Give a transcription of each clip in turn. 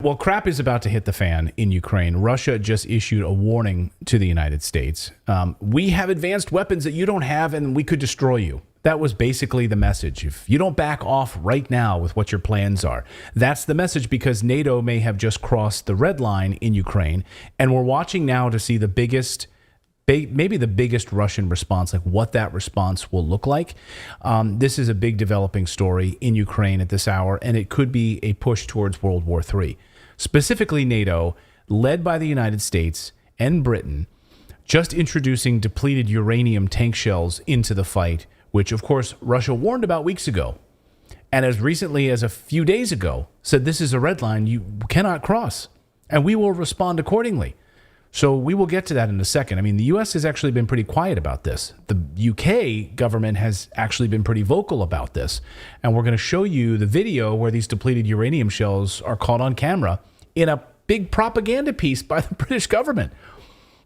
Well, crap is about to hit the fan in Ukraine. Russia just issued a warning to the United States. We have advanced weapons that you don't have, and we could destroy you. That was basically the message. If you don't back off right now with what your plans are, that's the message, because NATO may have just crossed the red line in Ukraine, and we're watching now to see the biggest, maybe the biggest Russian response, like what that response will look like. This is a big developing story in Ukraine at this hour, and it could be a push towards World War III. Specifically, NATO, led by the United States and Britain, just introducing depleted uranium tank shells into the fight, which, of course, Russia warned about weeks ago. And as recently as a few days ago, said this is a red line you cannot cross, and we will respond accordingly. So we will get to that in a second. I mean, the U.S. has actually been pretty quiet about this. The UK government has actually been pretty vocal about this. And we're going to show you the video where these depleted uranium shells are caught on camera in a big propaganda piece by the British government.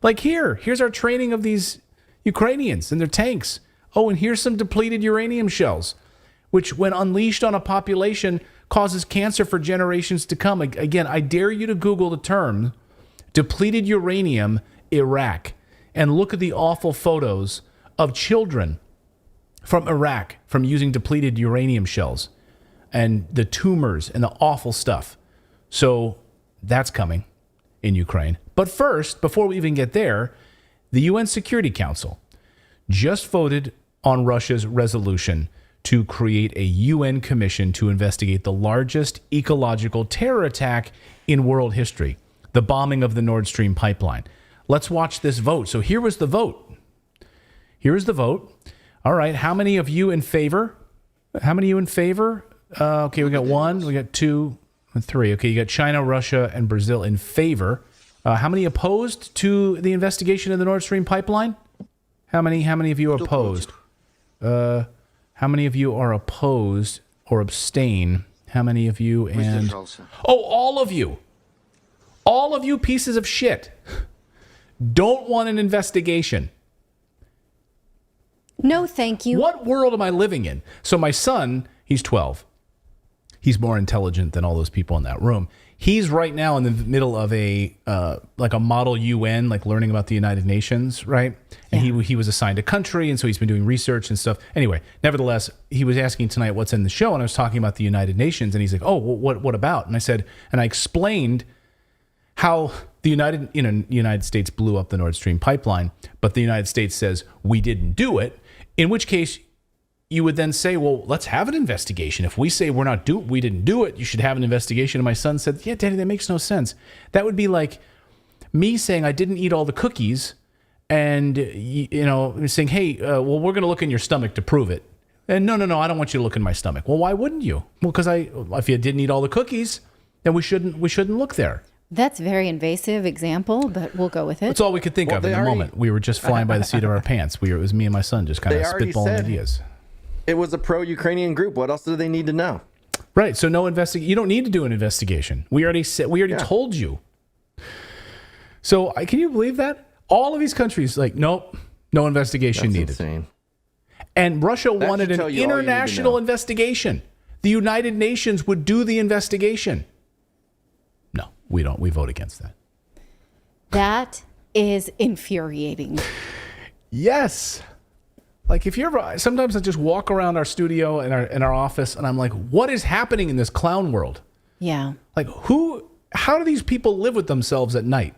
Like, here's our training of these Ukrainians and their tanks. Oh, and here's some depleted uranium shells, which when unleashed on a population causes cancer for generations to come. Again, I dare you to Google the term depleted uranium Iraq and look at the awful photos of children from Iraq from using depleted uranium shells and the tumors and the awful stuff. So that's coming in Ukraine. But first, before we even get there, the UN Security Council just voted on Russia's resolution to create a UN commission to investigate the largest ecological terror attack in world history, the bombing of the Nord Stream pipeline. Let's watch this vote. So here was the vote. Here is the vote. All right. How many of you in favor? How many of you in favor? Okay, we got 1, we got 2, and 3. Okay, you got China, Russia, and Brazil in favor. How many opposed to the investigation of the Nord Stream pipeline? How many of you are opposed? How many of you are opposed or abstain? How many of you and... Oh, all of you. All of you pieces of shit don't want an investigation. No, thank you. What world am I living in? So my son, he's 12. He's more intelligent than all those people in that room. He's right now in the middle of a like a model UN, like learning about the United Nations, right? And he was assigned a country, and so he's been doing research and stuff. Anyway, nevertheless, he was asking tonight what's in the show, and I was talking about the United Nations, and he's like, "Oh, well, what about?" And I said, and I explained how the United States blew up the Nord Stream pipeline, but the United States says we didn't do it. In which case, you would then say, well, let's have an investigation. If we say we didn't do it, you should have an investigation. And my son said, yeah, Daddy, that makes no sense. That would be like me saying I didn't eat all the cookies and, saying, hey, well, we're going to look in your stomach to prove it. And no, I don't want you to look in my stomach. Well, why wouldn't you? Well, because if you didn't eat all the cookies, then we shouldn't look there. That's a very invasive example, but we'll go with it. That's all we could think of in the moment. We were just flying by the seat of our pants. It was me and my son just kind of spitballing ideas. It was a pro-Ukrainian group. What else do they need to know? Right. So no investigation. You don't need to do an investigation. We already told you. So can you believe that? All of these countries, like, nope, no investigation needed. Insane. And Russia wanted an international investigation. The United Nations would do the investigation. No, we don't. We vote against that. That is infuriating. Yes. Like, if you're sometimes I just walk around our studio in our office and I'm like, what is happening in this clown world? Yeah. Like, how do these people live with themselves at night?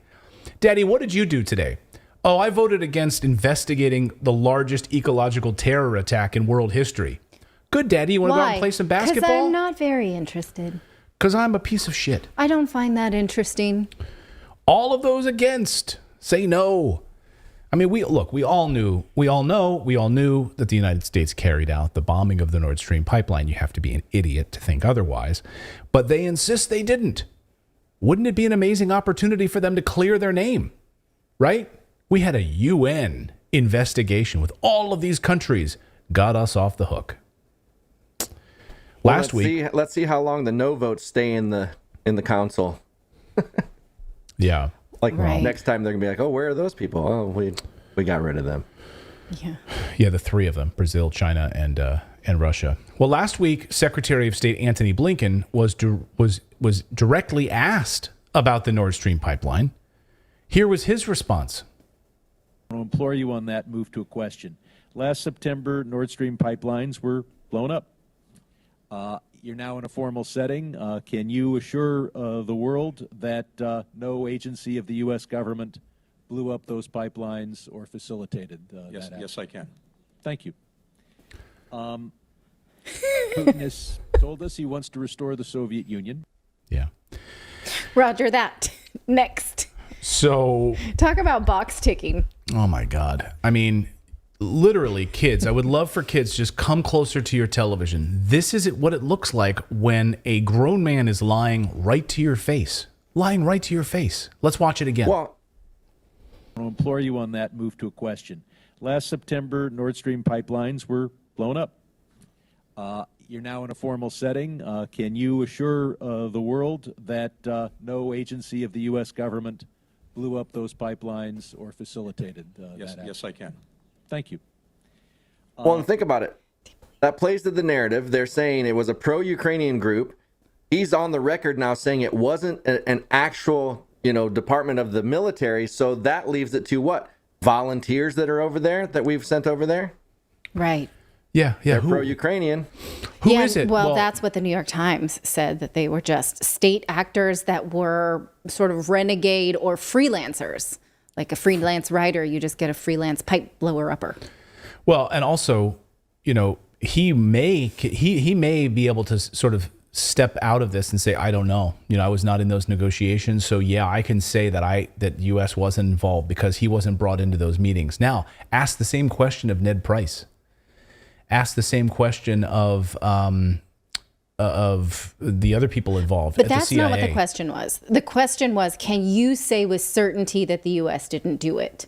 Daddy, what did you do today? Oh, I voted against investigating the largest ecological terror attack in world history. Good, Daddy. You want to go out and play some basketball? Because I'm not very interested. Because I'm a piece of shit. I don't find that interesting. All of those against say no. I mean, we all knew that the United States carried out the bombing of the Nord Stream pipeline. You have to be an idiot to think otherwise. But they insist they didn't. Wouldn't it be an amazing opportunity for them to clear their name? Right? We had a UN investigation with all of these countries. Got us off the hook. Last week. Let's see how long the no votes stay in the council. Yeah. Next time they're gonna be like, oh, where are those people? Oh, we got rid of them. Yeah. Yeah, the three of them: Brazil, China, and and Russia. Well, last week, Secretary of State Antony Blinken was directly asked about the Nord Stream pipeline. Here was his response. I want to implore you on that, move to a question. Last September, Nord Stream pipelines were blown up. You're now in a formal setting. Can you assure the world that no agency of the U.S. government blew up those pipelines or facilitated Yes, that? yes, I can. Thank you. Putin has told us he wants to restore the Soviet Union. Yeah. Roger that. Next. So, Talk about box ticking. oh my God. I mean, literally, kids, I would love for kids to just come closer to your television. This is what it looks like when a grown man is lying right to your face. Lying right to your face. Let's watch it again. Well, I want to implore you on that, move to a question. Last September, Nord Stream pipelines were blown up. You're now in a formal setting. Can you assure the world that no agency of the U.S. government blew up those pipelines or facilitated Yes, that? yes, I can. Thank you. well, and think about it. That plays to the narrative. They're saying it was a pro-Ukrainian group. He's on the record now saying it wasn't an actual, department of the military. So that leaves it to what? Volunteers that are over there that we've sent over there? Right. Yeah. They're pro-Ukrainian. Who is it? Well, that's what the New York Times said, that they were just state actors that were sort of renegade or freelancers. Like a freelance writer, you just get a freelance pipe blower upper. Well, and also, he may be able to sort of step out of this and say, I don't know. I was not in those negotiations. So yeah, I can say that U.S. wasn't involved because he wasn't brought into those meetings. Now, ask the same question of Ned Price. Ask the same question of the other people involved. But at that's the CIA. not what the question was. The question was, can you say with certainty that the U.S. didn't do it?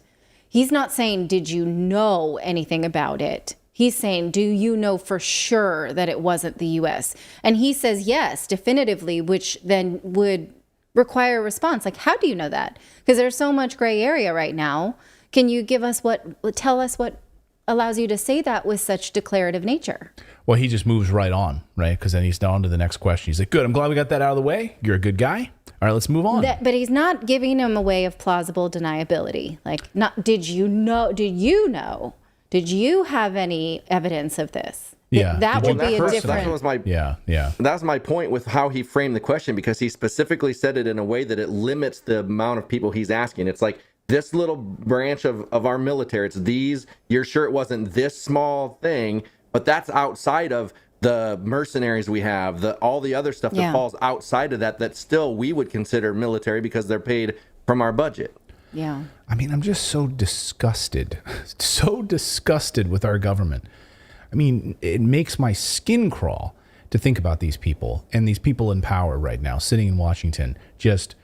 He's not saying, did you know anything about it? He's saying, do you know for sure that it wasn't the U.S.? And he says, yes, definitively, which then would require a response. Like, how do you know that? Because there's so much gray area right now. Can you tell us what allows you to say that with such declarative nature? Well, he just moves right on, right? Because then he's on to the next question. He's like, good, I'm glad we got that out of the way. You're a good guy. All right, let's move on. But he's not giving him a way of plausible deniability. Like, not, did you know? Did you have any evidence of this? Yeah. That would be a That different. was my Yeah. That was my point with how he framed the question, because he specifically said it in a way that it limits the amount of people he's asking. It's like, this little branch of our military, it's these, you're sure it wasn't this small thing, but that's outside of the mercenaries we have, all the other stuff that falls outside of that still we would consider military because they're paid from our budget. Yeah. I mean, I'm just so disgusted with our government. I mean, it makes my skin crawl to think about these people and these people in power right now sitting in Washington, just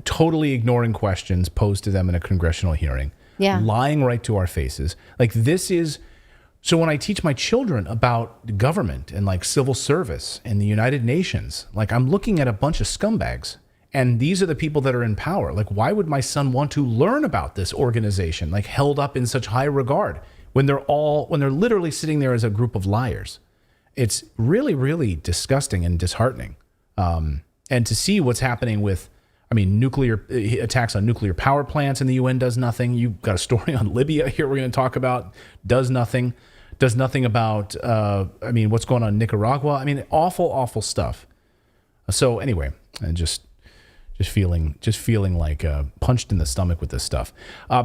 totally ignoring questions posed to them in a congressional hearing, lying right to our faces. Like, this is, so when I teach my children about government and like civil service and the United Nations, like, I'm looking at a bunch of scumbags. And these are the people that are in power. Like, why would my son want to learn about this organization, like, held up in such high regard when they're literally sitting there as a group of liars? It's really, really disgusting and disheartening. And to see what's happening with, nuclear attacks on nuclear power plants, and the UN does nothing. You've got a story on Libya here we're going to talk about, does nothing about, what's going on in Nicaragua. Awful, awful stuff. So anyway, and just feeling like punched in the stomach with this stuff.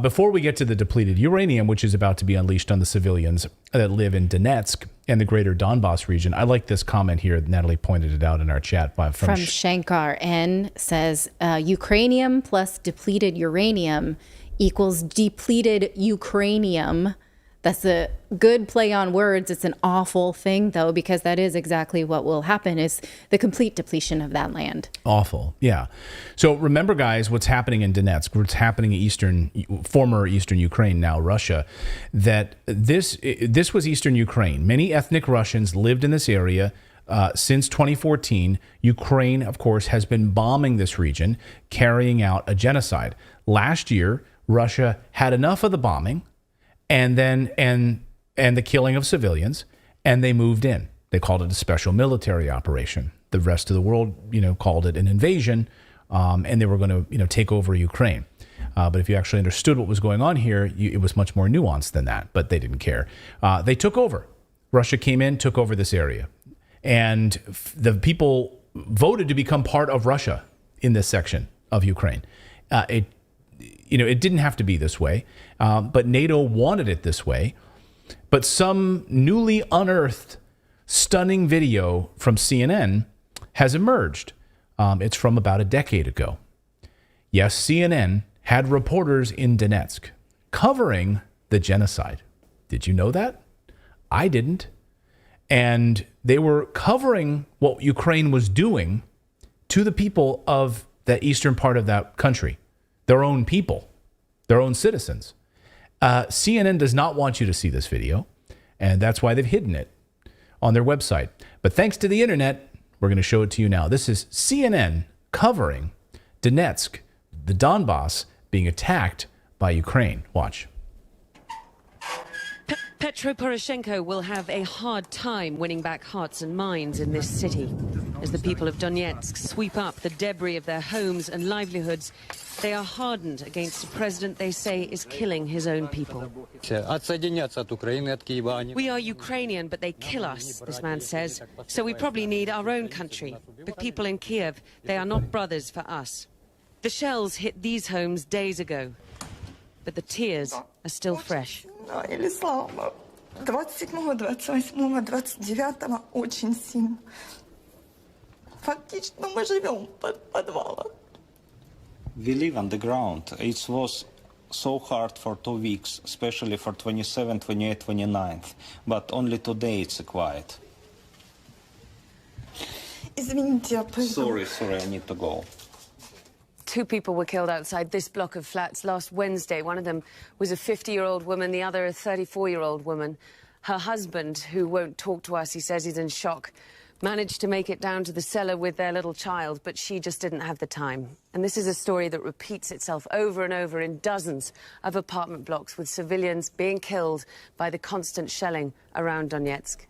Before we get to the depleted uranium, which is about to be unleashed on the civilians that live in Donetsk and the greater Donbass region, I like this comment here. Natalie pointed it out in our chat. From Shankar N says, Ukrainium plus depleted uranium equals depleted Ukrainium. That's a good play on words. It's an awful thing, though, because that is exactly what will happen, is the complete depletion of that land. Awful. Yeah. So remember, guys, what's happening in Donetsk, what's happening in former Eastern Ukraine, now Russia, that this was Eastern Ukraine. Many ethnic Russians lived in this area since 2014. Ukraine, of course, has been bombing this region, carrying out a genocide. Last year, Russia had enough of the bombing and the killing of civilians, and they moved in. They called it a special military operation. The rest of the world, called it an invasion, and they were going to, take over Ukraine. But if you actually understood what was going on here, it was much more nuanced than that, but they didn't care. They took over. Russia came in, took over this area. And the people voted to become part of Russia in this section of Ukraine. It didn't have to be this way, but NATO wanted it this way. But some newly unearthed, stunning video from CNN has emerged. It's from about a decade ago. Yes, CNN had reporters in Donetsk covering the genocide. Did you know that? I didn't. And they were covering what Ukraine was doing to the people of the eastern part of that country, their own people, their own citizens. CNN does not want you to see this video, and that's why they've hidden it on their website. But thanks to the internet, we're going to show it to you now. This is CNN covering Donetsk, the Donbass, being attacked by Ukraine. Watch. Petro Poroshenko will have a hard time winning back hearts and minds in this city. As the people of Donetsk sweep up the debris of their homes and livelihoods, they are hardened against a president they say is killing his own people. We are Ukrainian, but they kill us, this man says. So we probably need our own country. But people in Kiev, they are not brothers for us. The shells hit these homes days ago, but the tears are still fresh. Или слава. 27-го, 28-го, 29-го очень сильно. Фактически мы живем под подвалом. We live on the ground. It was so hard for 2 weeks, especially for 27, 28, 29th. But only today it's quiet. Извините, я пойду. Sorry, I need to go. 2 people were killed outside this block of flats last Wednesday. One of them was a 50-year-old woman, the other a 34-year-old woman. Her husband, who won't talk to us, he says he's in shock, managed to make it down to the cellar with their little child, but she just didn't have the time. And this is a story that repeats itself over and over in dozens of apartment blocks, with civilians being killed by the constant shelling around Donetsk.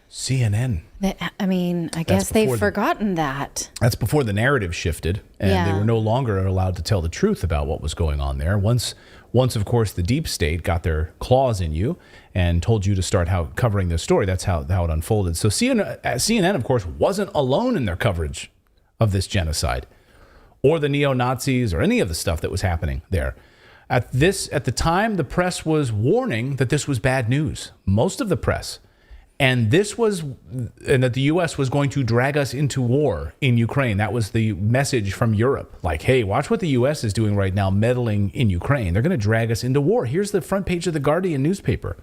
CNN. I guess they've forgotten that. That's before the narrative shifted, and they were no longer allowed to tell the truth about what was going on there. Once, of course, the deep state got their claws in you and told you to start covering this story, that's how it unfolded. So CNN, of course, wasn't alone in their coverage of this genocide or the neo-Nazis or any of the stuff that was happening there. At the time, the press was warning that this was bad news. Most of the press. And that the U.S. was going to drag us into war in Ukraine. That was the message from Europe. Like, hey, watch what the U.S. is doing right now, meddling in Ukraine. They're going to drag us into war. Here's the front page of the Guardian newspaper.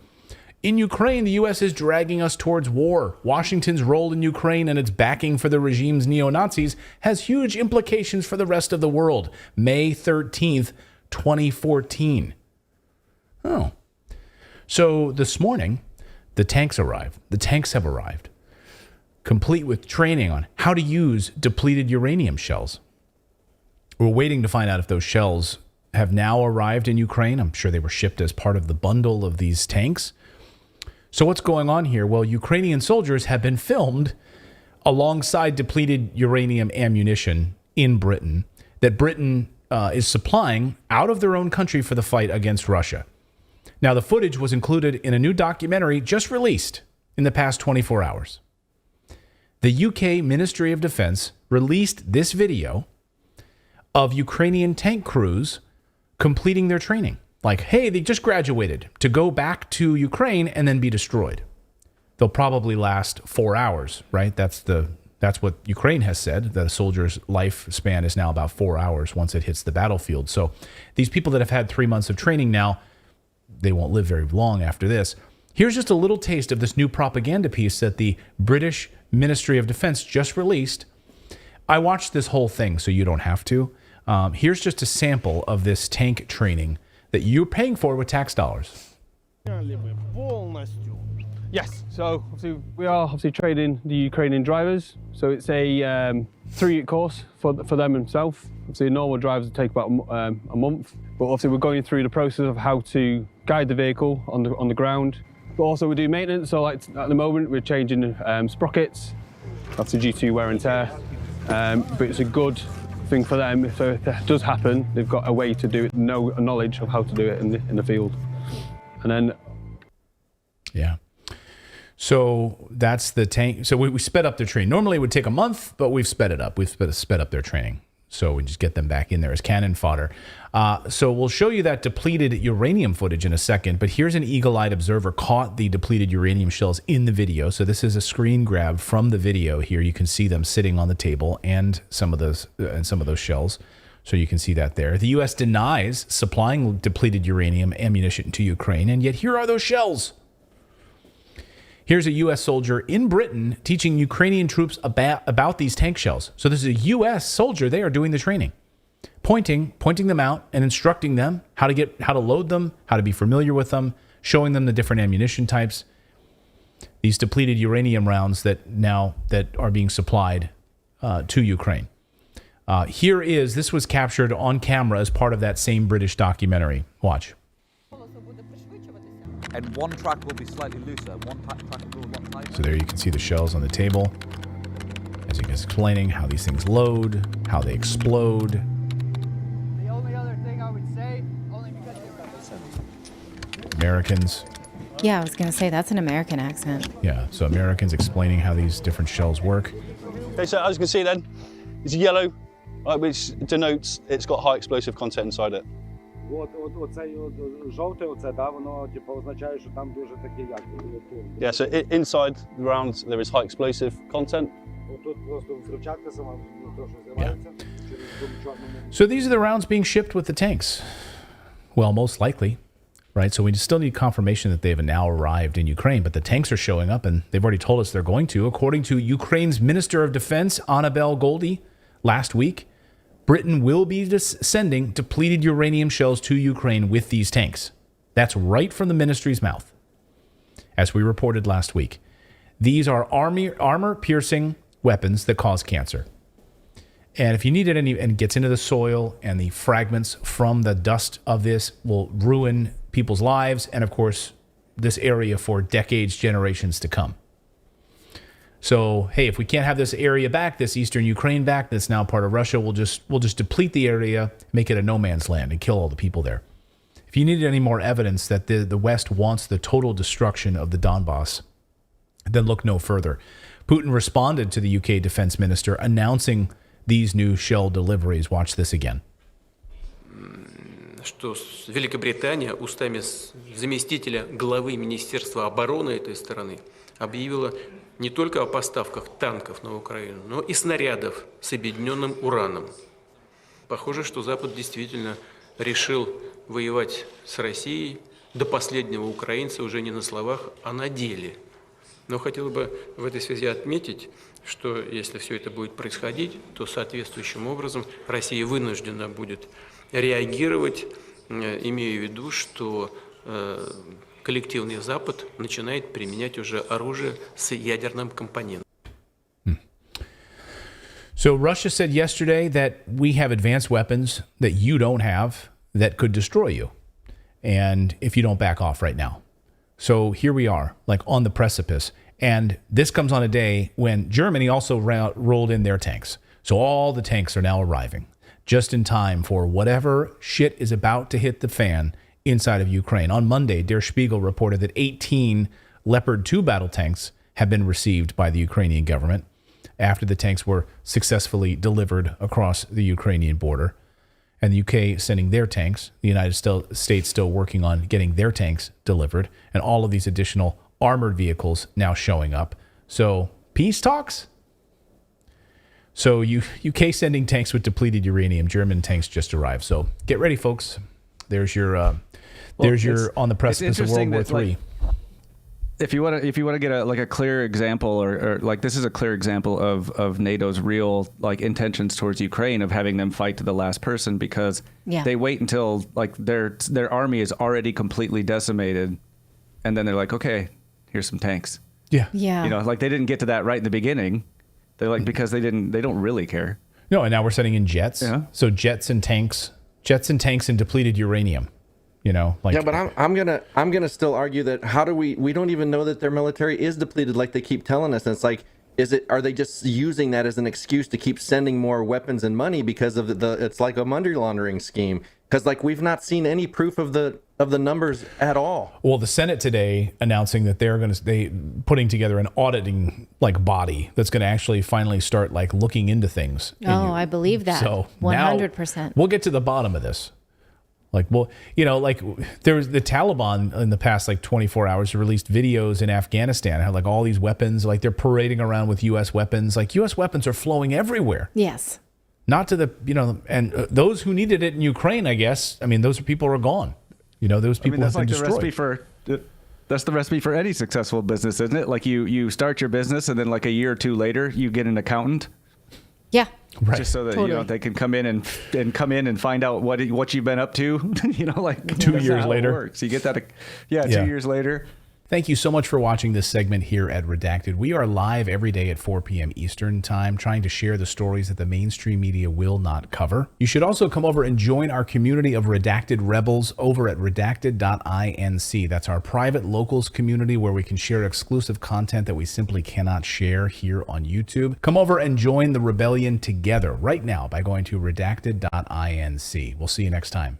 In Ukraine, the U.S. is dragging us towards war. Washington's role in Ukraine and its backing for the regime's neo-Nazis has huge implications for the rest of the world. May 13th, 2014. Oh. So this morning, the tanks arrived. The tanks have arrived, complete with training on how to use depleted uranium shells. We're waiting to find out if those shells have now arrived in Ukraine. I'm sure they were shipped as part of the bundle of these tanks. So what's going on here? Well, Ukrainian soldiers have been filmed alongside depleted uranium ammunition in Britain that Britain is supplying out of their own country for the fight against Russia. Now, the footage was included in a new documentary just released in the past 24 hours. The UK Ministry of Defense released this video of Ukrainian tank crews completing their training. Like, hey, they just graduated to go back to Ukraine and then be destroyed. They'll probably last 4 hours, right? That's what Ukraine has said, that a soldier's lifespan is now about 4 hours once it hits the battlefield. So these people that have had 3 months of training now, they won't live very long after this. Here's just a little taste of this new propaganda piece that the British Ministry of Defense just released. I watched this whole thing, so you don't have to. Here's just a sample of this tank training that you're paying for with tax dollars. Yes, so obviously we are training the Ukrainian drivers. So it's a 3-week course for them himself. Obviously, normal drives would take about a month, but obviously we're going through the process of how to guide the vehicle on the ground. But also we do maintenance, so like at the moment we're changing sprockets, that's due to wear and tear. But it's a good thing for them, so if that does happen, they've got a way to do it, knowledge of how to do it in the field. And then... Yeah. So that's the tank. So we sped up their training. Normally it would take a month, but we've sped it up. We've sped up their training. So we just get them back in there as cannon fodder. So we'll show you that depleted uranium footage in a second, but here's an eagle-eyed observer caught the depleted uranium shells in the video. So this is a screen grab from the video here. You can see them sitting on the table and some of those shells. So you can see that there. The U.S. denies supplying depleted uranium ammunition to Ukraine, and yet here are those shells. Here's a U.S. soldier in Britain teaching Ukrainian troops about these tank shells. So this is a U.S. soldier. They are doing the training, pointing them out and instructing them how to load them, how to be familiar with them, showing them the different ammunition types. These depleted uranium rounds that are being supplied to Ukraine. This was captured on camera as part of that same British documentary. Watch. And one track will be slightly looser, one track will be a lot tighter. So there you can see the shells on the table. As he was explaining how these things load, how they explode. The only other thing I would say, only because they were Americans. Yeah, I was going to say, that's an American accent. Yeah, so Americans explaining how these different shells work. Okay, so as you can see then, it's yellow, which denotes it's got high explosive content inside it. Yeah, so inside the round there is high explosive content. Yeah. So these are the rounds being shipped with the tanks. Well, most likely, right? So we still need confirmation that they have now arrived in Ukraine, but the tanks are showing up and they've already told us they're going to. According to Ukraine's Minister of Defense, Annabelle Goldie, last week, Britain will be sending depleted uranium shells to Ukraine with these tanks. That's right from the ministry's mouth, as we reported last week. These are armor-piercing weapons that cause cancer. And if you need it and it gets into the soil and the fragments from the dust of this will ruin people's lives and, of course, this area for decades, generations to come. So, hey, if we can't have this area back, this eastern Ukraine back, that's now part of Russia, we'll just deplete the area, make it a no man's land, and kill all the people there. If you needed any more evidence that the West wants the total destruction of the Donbass, then look no further. Putin responded to the UK defense minister announcing these new shell deliveries. Watch this again. Что Великобритания устами заместителя главы Министерства обороны этой страны объявила не только о поставках танков на Украину, но и снарядов с объединенным ураном. Похоже, что Запад действительно решил воевать с Россией до последнего украинца уже не на словах, а на деле. Но хотел бы в этой связи отметить, что если все это будет происходить, то соответствующим образом Россия вынуждена будет реагировать, имея в виду, что коллективный Запад начинает применять уже оружие с ядерным компонентом. So Russia said yesterday that we have advanced weapons that you don't have that could destroy you. And if you don't back off right now. So here we are, like on the precipice. And this comes on a day when Germany also rolled in their tanks. So all the tanks are now arriving just in time for whatever shit is about to hit the fan inside of Ukraine. On Monday, Der Spiegel reported that 18 Leopard 2 battle tanks have been received by the Ukrainian government after the tanks were successfully delivered across the Ukrainian border. And the UK sending their tanks, the United States still working on getting their tanks delivered, and all of these additional armored vehicles now showing up. So, peace talks? So, UK sending tanks with depleted uranium, German tanks just arrived. So, get ready, folks. There's your on the precipice of World War III. If you want to get a clear example, or like this is a clear example of NATO's real like intentions towards Ukraine of having them fight to the last person, because they wait until like their army is already completely decimated, and then they're like, okay, here's some tanks. Yeah. You know, like they didn't get to that right in the beginning. They're like, because they don't really care. No, and now we're sending in jets. Yeah. So jets and tanks and depleted uranium. You know, like yeah, but I'm gonna still argue that how do we don't even know that their military is depleted like they keep telling us. And it's like, are they just using that as an excuse to keep sending more weapons and money because of it's like a money laundering scheme? Because like we've not seen any proof of the numbers at all. Well, the Senate today announcing that they putting together an auditing like body that's going to actually finally start like looking into things. Oh, I believe that. So 100%. We'll get to the bottom of this. Like, well, you know, like there was the Taliban in the past like 24 hours released videos in Afghanistan how like all these weapons, like they're parading around with U.S. weapons. Like U.S. weapons are flowing everywhere. Yes. Not to the, you know, and those who needed it in Ukraine, I guess. I mean, those people are gone. You know, those people have been destroyed. That's the recipe for any successful business, isn't it? Like you start your business and then like a year or two later, you get an accountant. Yeah. Right. Just so that you know they can come in and find out what you've been up to. You know, like 2 years later. So you get that. 2 years later. Thank you so much for watching this segment here at Redacted. We are live every day at 4 p.m. Eastern Time, trying to share the stories that the mainstream media will not cover. You should also come over and join our community of Redacted Rebels over at redacted.inc. That's our private locals community where we can share exclusive content that we simply cannot share here on YouTube. Come over and join the rebellion together right now by going to redacted.inc. We'll see you next time.